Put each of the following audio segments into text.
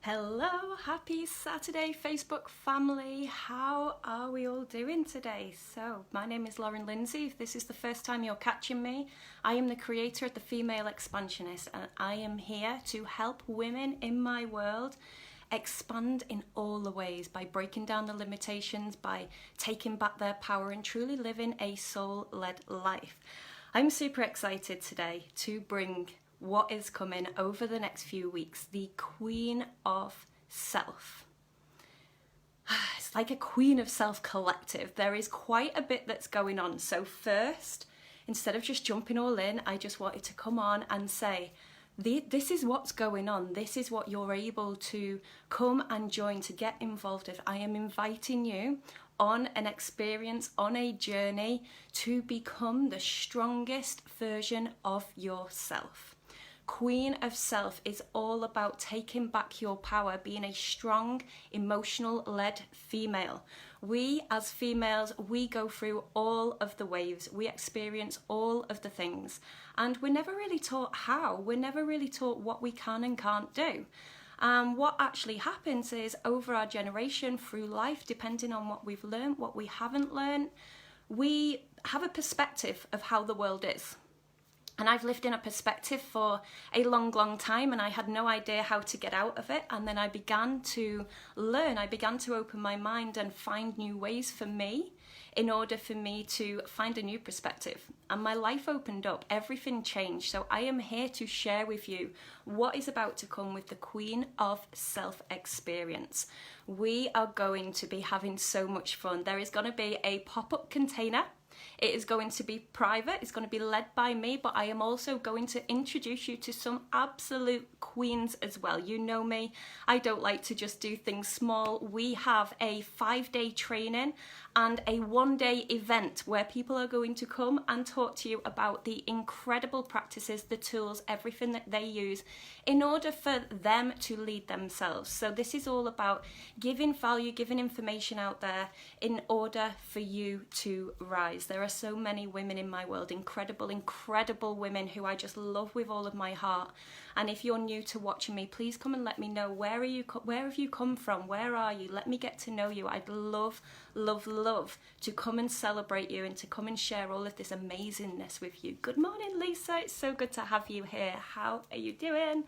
Hello, happy Saturday Facebook family. How are we all doing today? So, my name is Lauren Lindsay. If this is the first time you're catching me, I am the creator of The Female Expansionist, and I am here to help women in my world expand in all the ways by breaking down the limitations, by taking back their power and truly living a soul-led life. I'm super excited today to bring what is coming over the next few weeks, the Queen of Self. It's like a Queen of Self collective. There is quite a bit that's going on. So first, instead of just jumping all in, I just wanted to come on and say, this is what's going on. This is what you're able to come and join, to get involved with. I am inviting you on an experience, on a journey to become the strongest version of yourself. Queen of Self is all about taking back your power, being a strong, emotional-led female. We as females, we go through all of the waves. We experience all of the things. And we're never really taught how. We're never really taught what we can and can't do. What actually happens is over our generation, through life, depending on what we've learned, what we haven't learned, we have a perspective of how the world is. And I've lived in a perspective for a long time, and I had no idea how to get out of it. And then I began to learn, I began to open my mind and find new ways for me in order for me to find a new perspective. And my life opened up, everything changed. So I am here to share with you what is about to come with the Queen of Self experience. We are going to be having so much fun. There is going to be a pop-up container. It is going to be private, it's going to be led by me, but I am also going to introduce you to some absolute queens as well. You know me, I don't like to just do things small. We have a 5-day training and a 1-day event where people are going to come and talk to you about the incredible practices, the tools, everything that they use in order for them to lead themselves. So this is all about giving value, giving information out there in order for you to rise. There are so many women in my world, incredible women who I just love with all of my heart. And if you're new to watching me, please come and let me know, where have you come from? Where are you? Let me get to know you. I'd love to come and celebrate you and to come and share all of this amazingness with you. Good morning, Lisa. It's so good to have you here. How are you doing?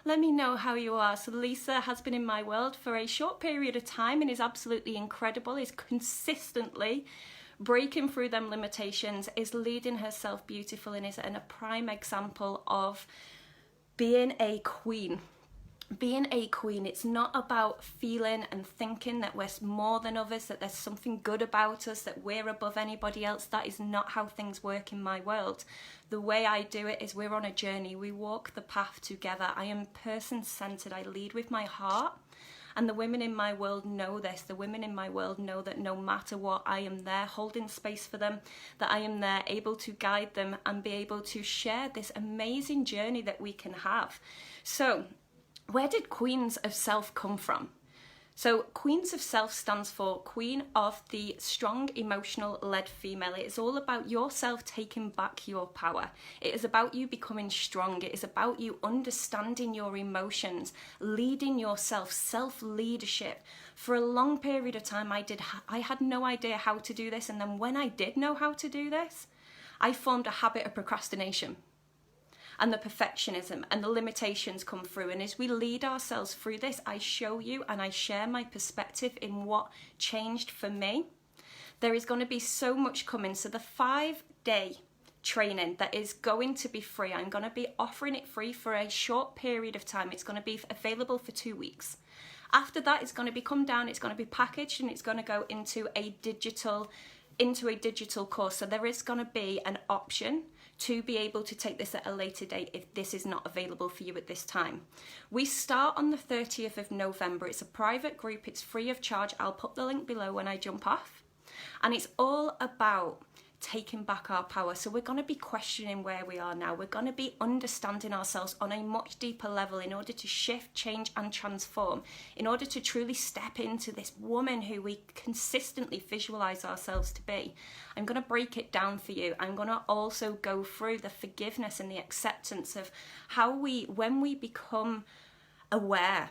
Let me know how you are. So Lisa has been in my world for a short period of time and is absolutely incredible, is consistently breaking through them limitations, is leading herself beautiful, and is a prime example of being a queen. Being a queen, it's not about feeling and thinking that we're more than others, that there's something good about us, that we're above anybody else. That is not how things work in my world. The way I do it is we're on a journey. We walk the path together. I am person-centered. I lead with my heart. And the women in my world know this. The women in my world know that no matter what, I am there holding space for them, that I am there able to guide them and be able to share this amazing journey that we can have. So, where did Queens of Self come from? So Queens of Self stands for Queen of the Strong, Emotional-Led Female. It is all about yourself taking back your power. It is about you becoming strong. It is about you understanding your emotions, leading yourself, self-leadership. For a long period of time, I had no idea how to do this. And then when I did know how to do this, I formed a habit of procrastination. And the perfectionism and the limitations come through. And as we lead ourselves through this, I show you and I share my perspective in what changed for me. There is going to be so much coming. So the 5-day training that is going to be free, I'm going to be offering it free for a short period of time. It's going to be available for 2 weeks. After that, it's going to be come down, it's going to be packaged, and it's going to go into a digital course. So there is going to be an option to be able to take this at a later date if this is not available for you at this time. We start on the 30th of November. It's a private group. It's free of charge. I'll put the link below when I jump off. And it's all about taking back our power. So we're going to be questioning where we are now. We're going to be understanding ourselves on a much deeper level in order to shift, change and transform, in order to truly step into this woman who we consistently visualize ourselves to be. I'm going to break it down for you. I'm going to also go through the forgiveness and the acceptance of how when we become aware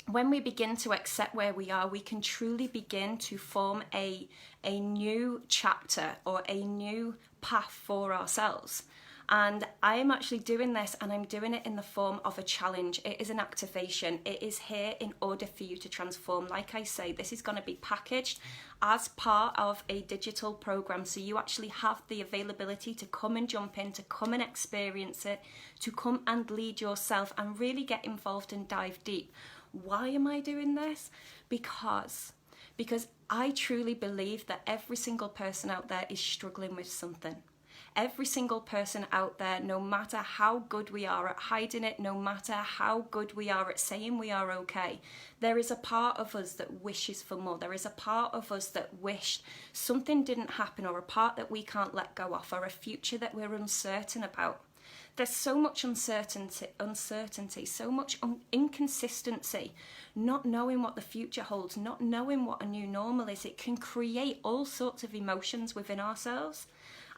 when we begin to accept where we are, we can truly begin to form a new chapter or a new path for ourselves. And I'm actually doing this, and I'm doing it in the form of a challenge. It is an activation. It is here in order for you to transform. Like I say, this is going to be packaged as part of a digital program. So you actually have the availability to come and jump in, to come and experience it, to come and lead yourself and really get involved and dive deep. Why am I doing this? Because I truly believe that every single person out there is struggling with something. Every single person out there, no matter how good we are at hiding it, no matter how good we are at saying we are okay, there is a part of us that wishes for more. There is a part of us that wished something didn't happen, or a part that we can't let go of, or a future that we're uncertain about. There's so much uncertainty, so much inconsistency, not knowing what the future holds, not knowing what a new normal is. It can create all sorts of emotions within ourselves.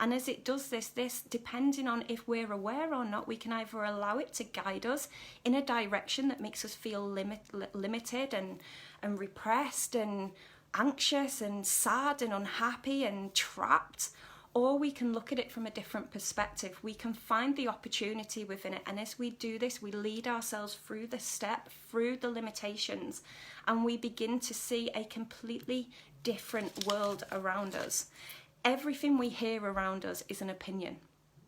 And as it does this, depending on if we're aware or not, we can either allow it to guide us in a direction that makes us feel limited and repressed and anxious and sad and unhappy and trapped, or we can look at it from a different perspective. We can find the opportunity within it. And as we do this, we lead ourselves through the step, through the limitations, and we begin to see a completely different world around us. Everything we hear around us is an opinion.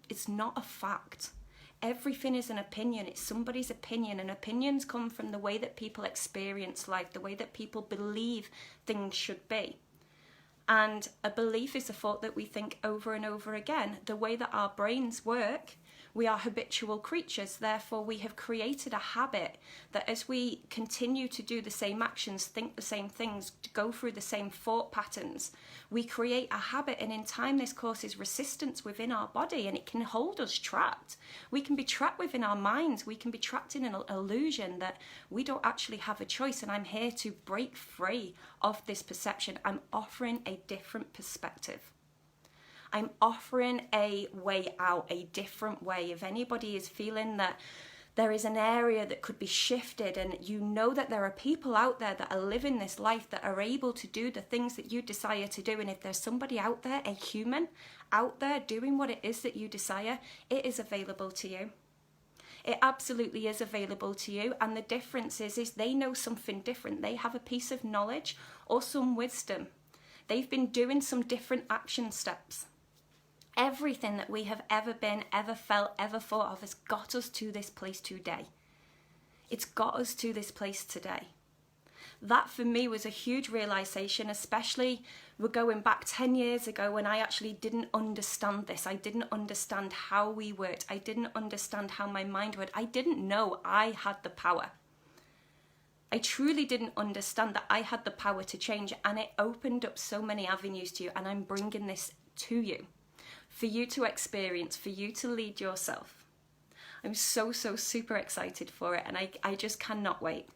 It's not a fact. Everything is an opinion. It's somebody's opinion, and opinions come from the way that people experience life, the way that people believe things should be. And a belief is a thought that we think over and over again. The way that our brains work, we are habitual creatures. Therefore, we have created a habit that as we continue to do the same actions, think the same things, go through the same thought patterns, we create a habit, and in time this causes resistance within our body, and it can hold us trapped. We can be trapped within our minds. We can be trapped in an illusion that we don't actually have a choice, and I'm here to break free of this perception. I'm offering a different perspective. I'm offering a way out, a different way. If anybody is feeling that there is an area that could be shifted, and you know that there are people out there that are living this life that are able to do the things that you desire to do, and if there's somebody out there, a human out there doing what it is that you desire, it is available to you. It absolutely is available to you, and the difference is they know something different. They have a piece of knowledge or some wisdom. They've been doing some different action steps. Everything that we have ever been, ever felt, ever thought of has got us to this place today. It's got us to this place today. That for me was a huge realization, especially we're going back 10 years ago when I actually didn't understand this. I didn't understand how we worked. I didn't understand how my mind worked. I didn't know I had the power. I truly didn't understand that I had the power to change, and it opened up so many avenues to you, and I'm bringing this to you. For you to experience, for you to lead yourself. I'm so super excited for it, and I just cannot wait.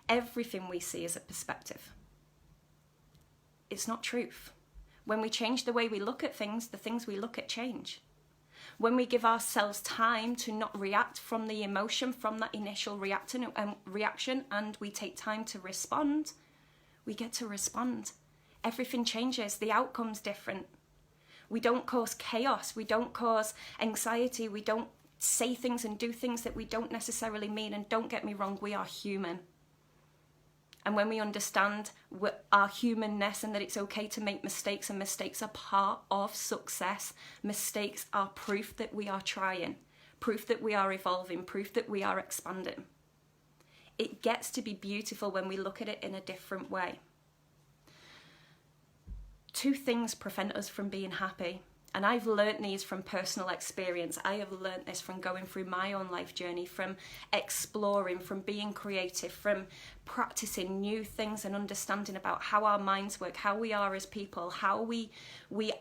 Everything we see is a perspective. It's not truth. When we change the way we look at things, the things we look at change. When we give ourselves time to not react from the emotion, from that initial reaction, and we take time to respond, we get to respond. Everything changes. The outcome's different. We don't cause chaos, we don't cause anxiety, we don't say things and do things that we don't necessarily mean, and don't get me wrong, we are human. And when we understand our humanness and that it's okay to make mistakes, and mistakes are part of success, mistakes are proof that we are trying, proof that we are evolving, proof that we are expanding. It gets to be beautiful when we look at it in a different way. Two things prevent us from being happy, and I've learnt these from personal experience. I have learnt this from going through my own life journey, from exploring, from being creative, from practicing new things and understanding about how our minds work, how we are as people, how we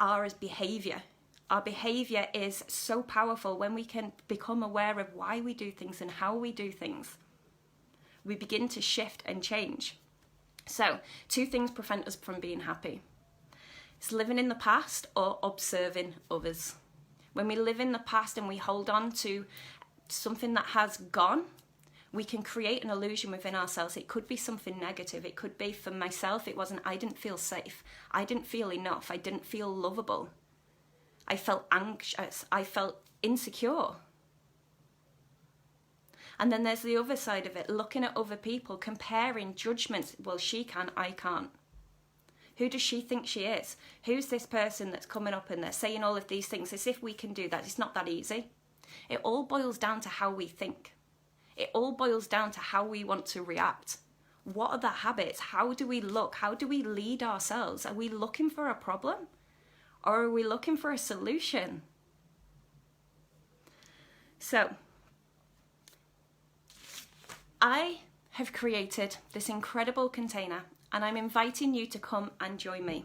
are as behaviour. Our behaviour is so powerful when we can become aware of why we do things and how we do things. We begin to shift and change. So, two things prevent us from being happy. It's living in the past or observing others. When we live in the past and we hold on to something that has gone, We can create an illusion within ourselves. It could be something negative. It could be, for myself, I didn't feel safe. I didn't feel enough. I didn't feel lovable. I felt anxious. I felt insecure. And then there's the other side of it, looking at other people, comparing judgments. Well, she can, I can't. Who does she think she is? Who's this person that's coming up and they're saying all of these things as if we can do that? It's not that easy. It all boils down to how we think. It all boils down to how we want to react. What are the habits? How do we look? How do we lead ourselves? Are we looking for a problem? Or are we looking for a solution? So, I have created this incredible container and I'm inviting you to come and join me.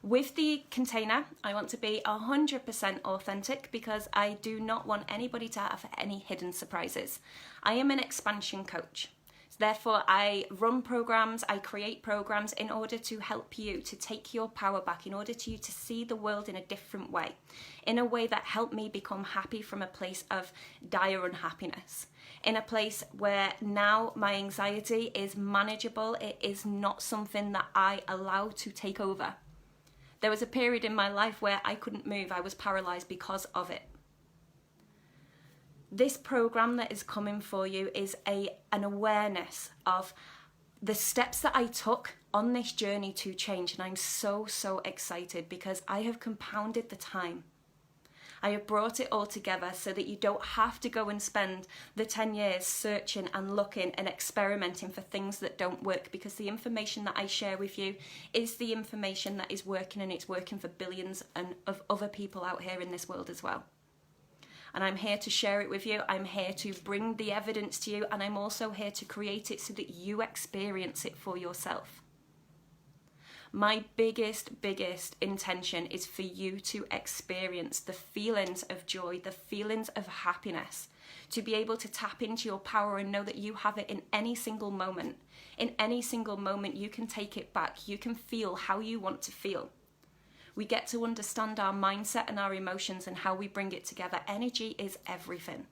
With the container, I want to be 100% authentic because I do not want anybody to have any hidden surprises. I am an expansion coach. Therefore, I run programs, I create programs in order to help you to take your power back, in order to you to see the world in a different way, in a way that helped me become happy from a place of dire unhappiness, in a place where now my anxiety is manageable. It is not something that I allow to take over. There was a period in my life where I couldn't move. I was paralyzed because of it. This program that is coming for you is an awareness of the steps that I took on this journey to change. And I'm so excited because I have compounded the time. I have brought it all together so that you don't have to go and spend the 10 years searching and looking and experimenting for things that don't work, because the information that I share with you is the information that is working, and it's working for billions of other people out here in this world as well. And I'm here to share it with you. I'm here to bring the evidence to you, and I'm also here to create it so that you experience it for yourself. My biggest intention is for you to experience the feelings of joy, the feelings of happiness, to be able to tap into your power and know that you have it in any single moment. In any single moment, you can take it back. You can feel how you want to feel. We get to understand our mindset and our emotions and how we bring it together. Energy is everything.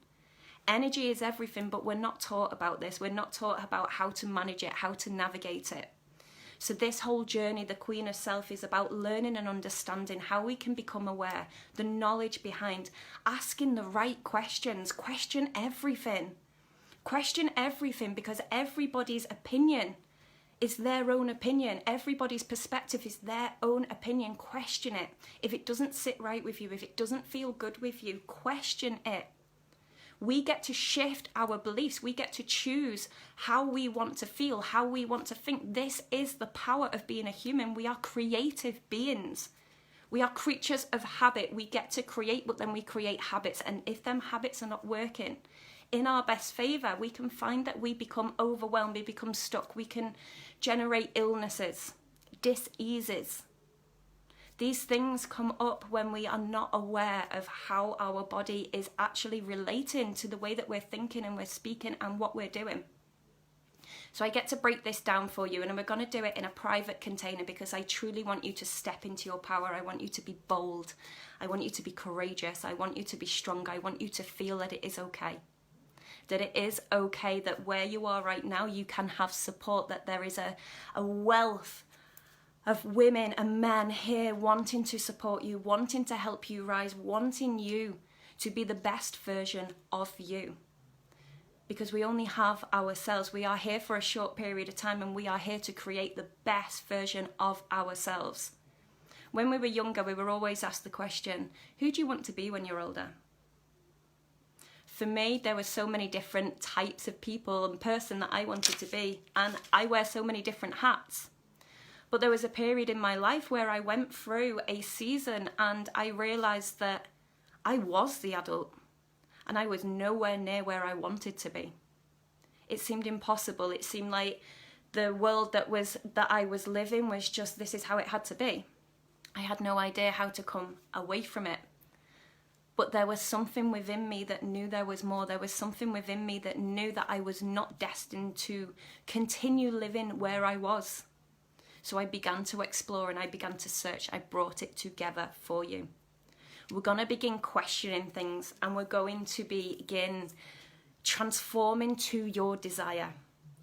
Energy is everything, but we're not taught about this. We're not taught about how to manage it, how to navigate it. So this whole journey, the Queen of Self, is about learning and understanding how we can become aware, the knowledge behind asking the right questions. Question everything. Question everything, because everybody's opinion is their own opinion. Everybody's perspective is their own opinion. Question it. If it doesn't sit right with you, if it doesn't feel good with you, question it. We get to shift our beliefs. We get to choose how we want to feel, how we want to think. This is the power of being a human. We are creative beings. We are creatures of habit. We get to create, but then we create habits. And if them habits are not working in our best favor, we can find that we become overwhelmed, we become stuck. We can generate illnesses, diseases. These things come up when we are not aware of how our body is actually relating to the way that we're thinking and we're speaking and what we're doing. So I get to break this down for you, and we're going to do it in a private container because I truly want you to step into your power. I want you to be bold. I want you to be courageous. I want you to be strong. I want you to feel that it is okay. That it is okay, that where you are right now, you can have support, that there is a wealth of women and men here wanting to support you, wanting to help you rise, wanting you to be the best version of you. Because we only have ourselves. We are here for a short period of time, and we are here to create the best version of ourselves. When we were younger, we were always asked the question, who do you want to be when you're older? For me, there were so many different types of people and person that I wanted to be, and I wear so many different hats. But there was a period in my life where I went through a season and I realised that I was the adult and I was nowhere near where I wanted to be. It seemed impossible. It seemed like the world that I was living was just, this is how it had to be. I had no idea how to come away from it. But there was something within me that knew there was more. There was something within me that knew that I was not destined to continue living where I was. So I began to explore and I began to search. I brought it together for you. We're going to begin questioning things, and we're going to begin transform into your desire.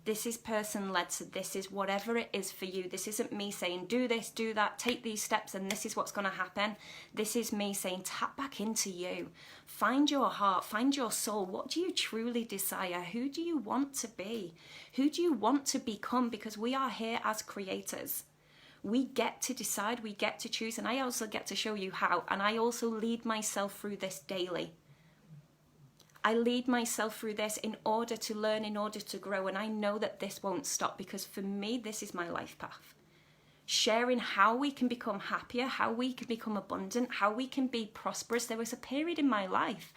This is person-led, so this is whatever it is for you. This isn't me saying, do this, do that, take these steps, and this is what's going to happen. This is me saying, tap back into you. Find your heart, find your soul. What do you truly desire? Who do you want to be? Who do you want to become? Because we are here as creators. We get to decide, we get to choose, and I also get to show you how. And I also lead myself through this daily. I lead myself through this in order to learn, in order to grow. And I know that this won't stop, because for me, this is my life path. Sharing how we can become happier, how we can become abundant, how we can be prosperous. There was a period in my life,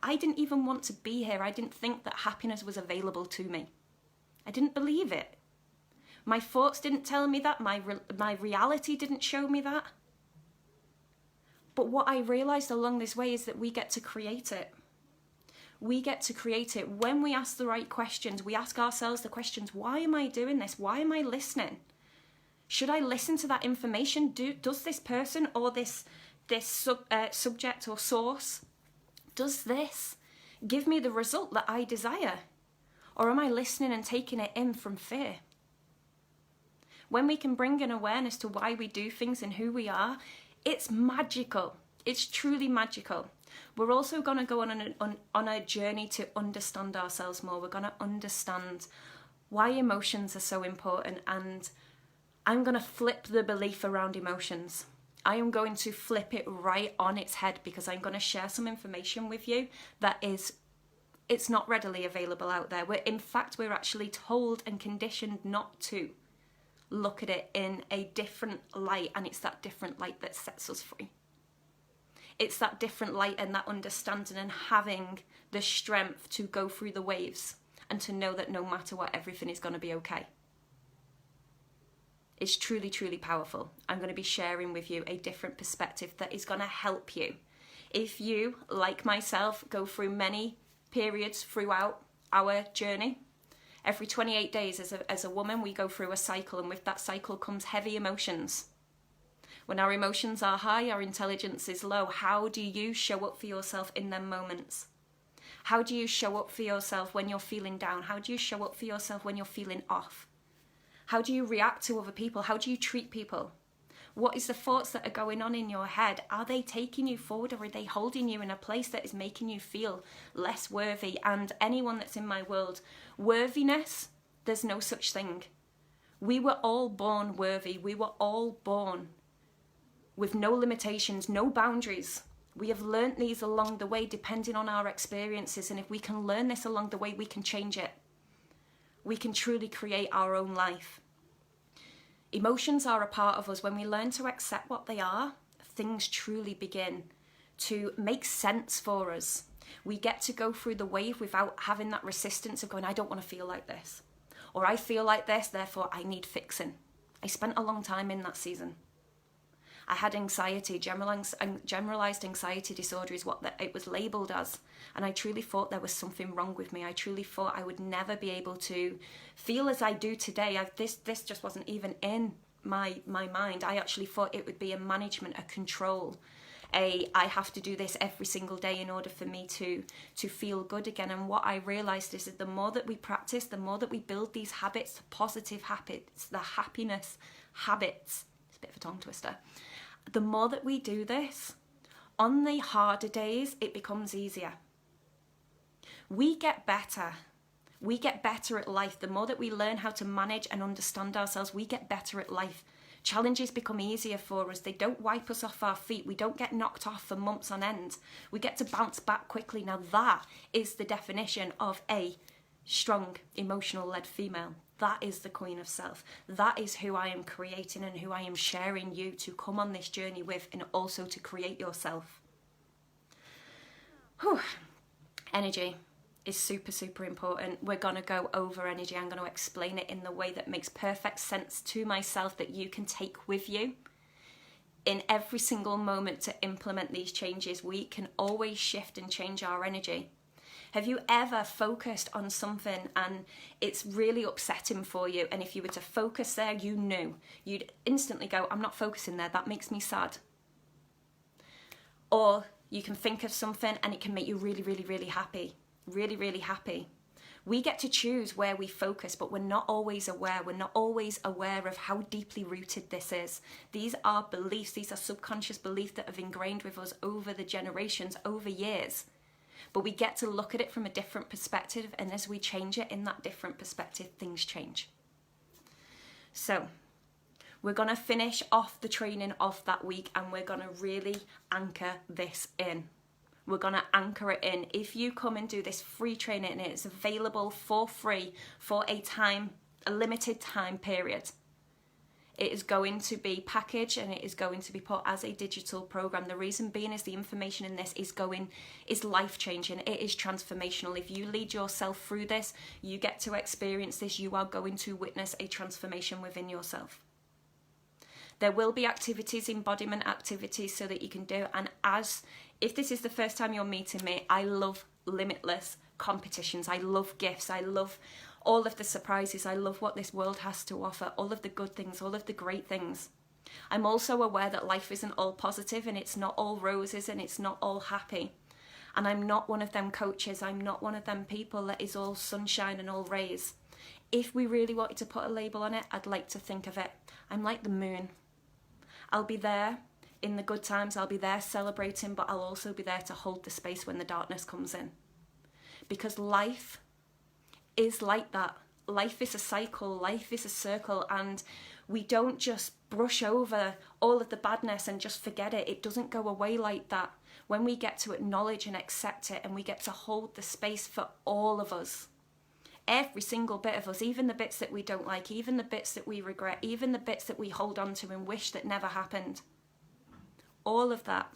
I didn't even want to be here. I didn't think that happiness was available to me. I didn't believe it. My thoughts didn't tell me that. My reality didn't show me that. But what I realized along this way is that we get to create it. We get to create it when we ask the right questions. We ask ourselves the questions, why am I doing this? Why am I listening? Should I listen to that information? Does this person or this subject or source, does this give me the result that I desire? Or am I listening and taking it in from fear? When we can bring an awareness to why we do things and who we are, it's magical. It's truly magical. We're also going to go on a journey to understand ourselves more. We're going to understand why emotions are so important, and I'm going to flip the belief around emotions. I am going to flip it right on its head, because I'm going to share some information with you that it's not readily available out there. In fact, we're actually told and conditioned not to look at it in a different light, and it's that different light that sets us free. It's that different light and that understanding and having the strength to go through the waves and to know that no matter what, everything is going to be okay. It's truly, truly powerful. I'm going to be sharing with you a different perspective that is going to help you. If you, like myself, go through many periods throughout our journey, every 28 days as a woman, we go through a cycle, and with that cycle comes heavy emotions. When our emotions are high, our intelligence is low. How do you show up for yourself in them moments? How do you show up for yourself when you're feeling down? How do you show up for yourself when you're feeling off? How do you react to other people? How do you treat people? What is the thoughts that are going on in your head? Are they taking you forward, or are they holding you in a place that is making you feel less worthy? And anyone that's in my world, worthiness, there's no such thing. We were all born worthy. We were all born with no limitations, no boundaries. We have learnt these along the way depending on our experiences, and if we can learn this along the way, we can change it. We can truly create our own life. Emotions are a part of us. When we learn to accept what they are, things truly begin to make sense for us. We get to go through the wave without having that resistance of going, I don't want to feel like this. Or I feel like this, therefore I need fixing. I spent a long time in that season. I had anxiety, generalized anxiety disorder is what it was labelled as. And I truly thought there was something wrong with me. I truly thought I would never be able to feel as I do today. This just wasn't even in my mind. I actually thought it would be a management, a control. I have to do this every single day in order for me to feel good again. And what I realised is that the more that we practice, the more that we build these habits, the positive habits, the happiness habits, it's a bit of a tongue twister, the more that we do this, on the harder days, it becomes easier. We get better. We get better at life. The more that we learn how to manage and understand ourselves, we get better at life. Challenges become easier for us. They don't wipe us off our feet. We don't get knocked off for months on end. We get to bounce back quickly. Now that is the definition of a strong, emotional-led female. That is the Queen of Self. That is who I am creating and who I am sharing you to come on this journey with, and also to create yourself. Whew. Energy is super, super important. We're going to go over energy. I'm going to explain it in the way that makes perfect sense to myself, that you can take with you in every single moment to implement these changes. We can always shift and change our energy. Have you ever focused on something and it's really upsetting for you, and if you were to focus there, you knew, you'd instantly go, I'm not focusing there, that makes me sad. Or you can think of something and it can make you really, really, really happy. really, really happy. We get to choose where we focus, but we're not always aware. We're not always aware of how deeply rooted this is. These are beliefs, these are subconscious beliefs that have ingrained with us over the generations, over years. But we get to look at it from a different perspective, and as we change it in that different perspective, things change. So we're going to finish off the training of that week, and we're going to really anchor this in. We're going to anchor it in. If you come and do this free training, and it's available for free for a limited time period, it is going to be packaged and it is going to be put as a digital program. The reason being is the information in this is life-changing. It is transformational. If you lead yourself through this, you get to experience this, you are going to witness a transformation within yourself. There will be activities, embodiment activities, so that you can do. And if this is the first time you're meeting me, I love limitless competitions. I love gifts. I love all of the surprises. I love what this world has to offer, all of the good things, all of the great things. I'm also aware that life isn't all positive, and it's not all roses, and it's not all happy. And I'm not one of them coaches. I'm not one of them people that is all sunshine and all rays. If we really wanted to put a label on it, I'd like to think of it. I'm like the moon. I'll be there in the good times, I'll be there celebrating, but I'll also be there to hold the space when the darkness comes in. Because life is like that. Life is a cycle, life is a circle, and we don't just brush over all of the badness and just forget it. It doesn't go away like that. When we get to acknowledge and accept it, and we get to hold the space for all of us, every single bit of us, even the bits that we don't like, even the bits that we regret, even the bits that we hold on to and wish that never happened. All of that.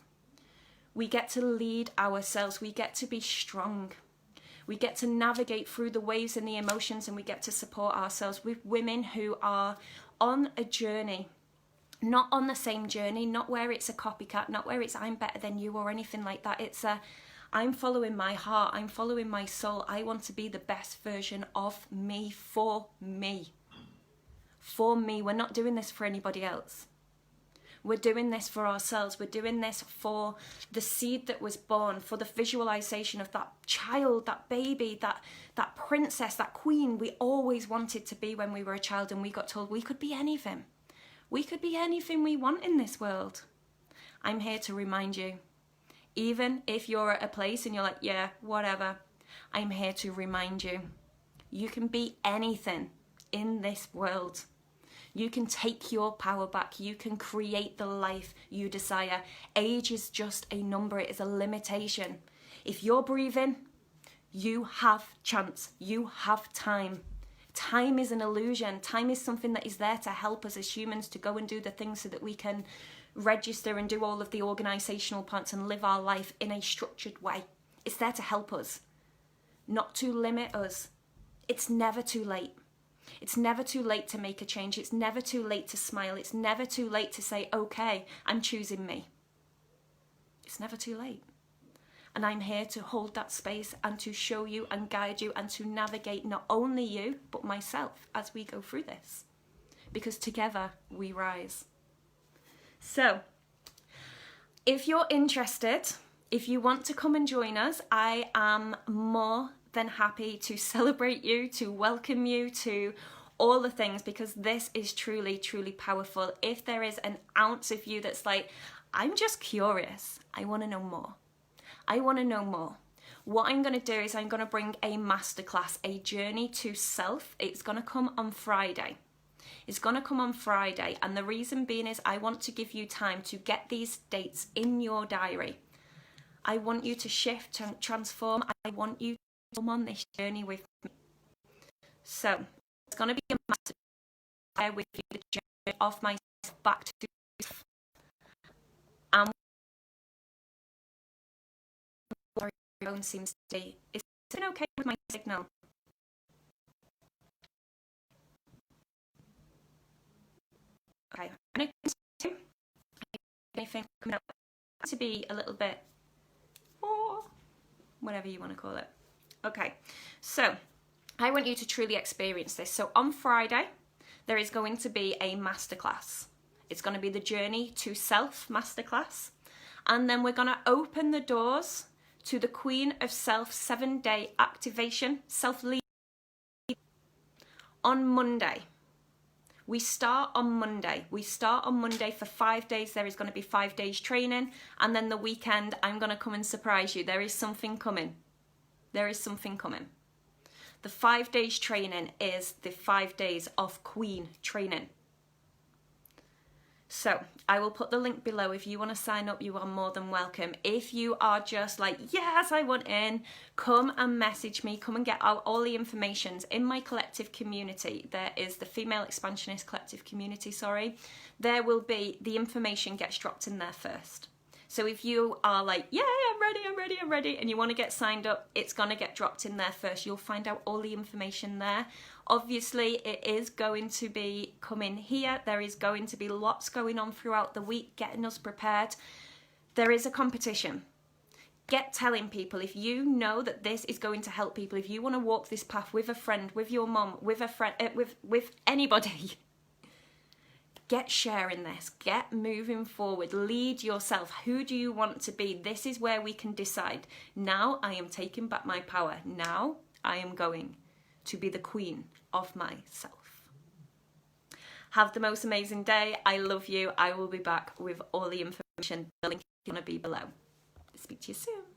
We get to lead ourselves. We get to be strong. We get to navigate through the waves and the emotions, and we get to support ourselves with women who are on a journey. Not on the same journey, not where it's a copycat, not where it's I'm better than you or anything like that. It's I'm following my heart, I'm following my soul. I want to be the best version of me for me. For me. We're not doing this for anybody else. We're doing this for ourselves. We're doing this for the seed that was born, for the visualization of that child, that baby, that princess, that queen we always wanted to be when we were a child, and we got told we could be anything. We could be anything we want in this world. I'm here to remind you. Even if you're at a place and you're like, yeah, whatever, I'm here to remind you. You can be anything in this world. You can take your power back. You can create the life you desire. Age is just a number. It is a limitation. If you're breathing, you have chance. You have time. Time is an illusion. Time is something that is there to help us as humans to go and do the things so that we can register and do all of the organisational parts and live our life in a structured way. It's there to help us, not to limit us. It's never too late. It's never too late to make a change. It's never too late to smile. It's never too late to say, okay, I'm choosing me. It's never too late. And I'm here to hold that space and to show you and guide you and to navigate not only you, but myself as we go through this. Because together we rise. So, if you're interested, if you want to come and join us, I am more than happy to celebrate you, to welcome you, to all the things, because this is truly, truly powerful. If there is an ounce of you that's like, I'm just curious, I want to know more. I want to know more. What I'm going to do is I'm going to bring a masterclass, a journey to self. It's going to come on Friday. It's going to come on Friday, and the reason being is I want to give you time to get these dates in your diary. I want you to shift and transform. I want you to come on this journey with me. So it's going to be a masterclass with you, the journey of myself back to self. And where your phone seems to be. Is it okay with my signal? Okay, and anything coming up to be a little bit, or whatever you want to call it. Okay, so I want you to truly experience this. So on Friday, there is going to be a masterclass. It's going to be the Journey to Self masterclass. And then we're going to open the doors to the Queen of Self 7-day activation, self-lead on Monday. We start on Monday. We start on Monday for 5 days. There is going to be 5 days training. And then the weekend, I'm going to come and surprise you. There is something coming. There is something coming. The 5 days training is the 5 days of Queen training. So I will put the link below. If you want to sign up, you are more than welcome. If you are just like, yes, I want in, come and message me. Come and get out all the information. In my collective community, there is the Female Expansionist Collective Community, there will be, the information gets dropped in there first. So if you are like, yeah, I'm ready, and you want to get signed up, it's going to get dropped in there first. You'll find out all the information there. Obviously, it is going to be coming here. There is going to be lots going on throughout the week, getting us prepared. There is a competition. Get telling people. If you know that this is going to help people, if you want to walk this path with a friend, with your mum, with a friend, with anybody, get sharing this, get moving forward, lead yourself. Who do you want to be? This is where we can decide. Now I am taking back my power. Now I am going to be the queen of myself. Have the most amazing day. I love you. I will be back with all the information. The link is going to be below. Speak to you soon.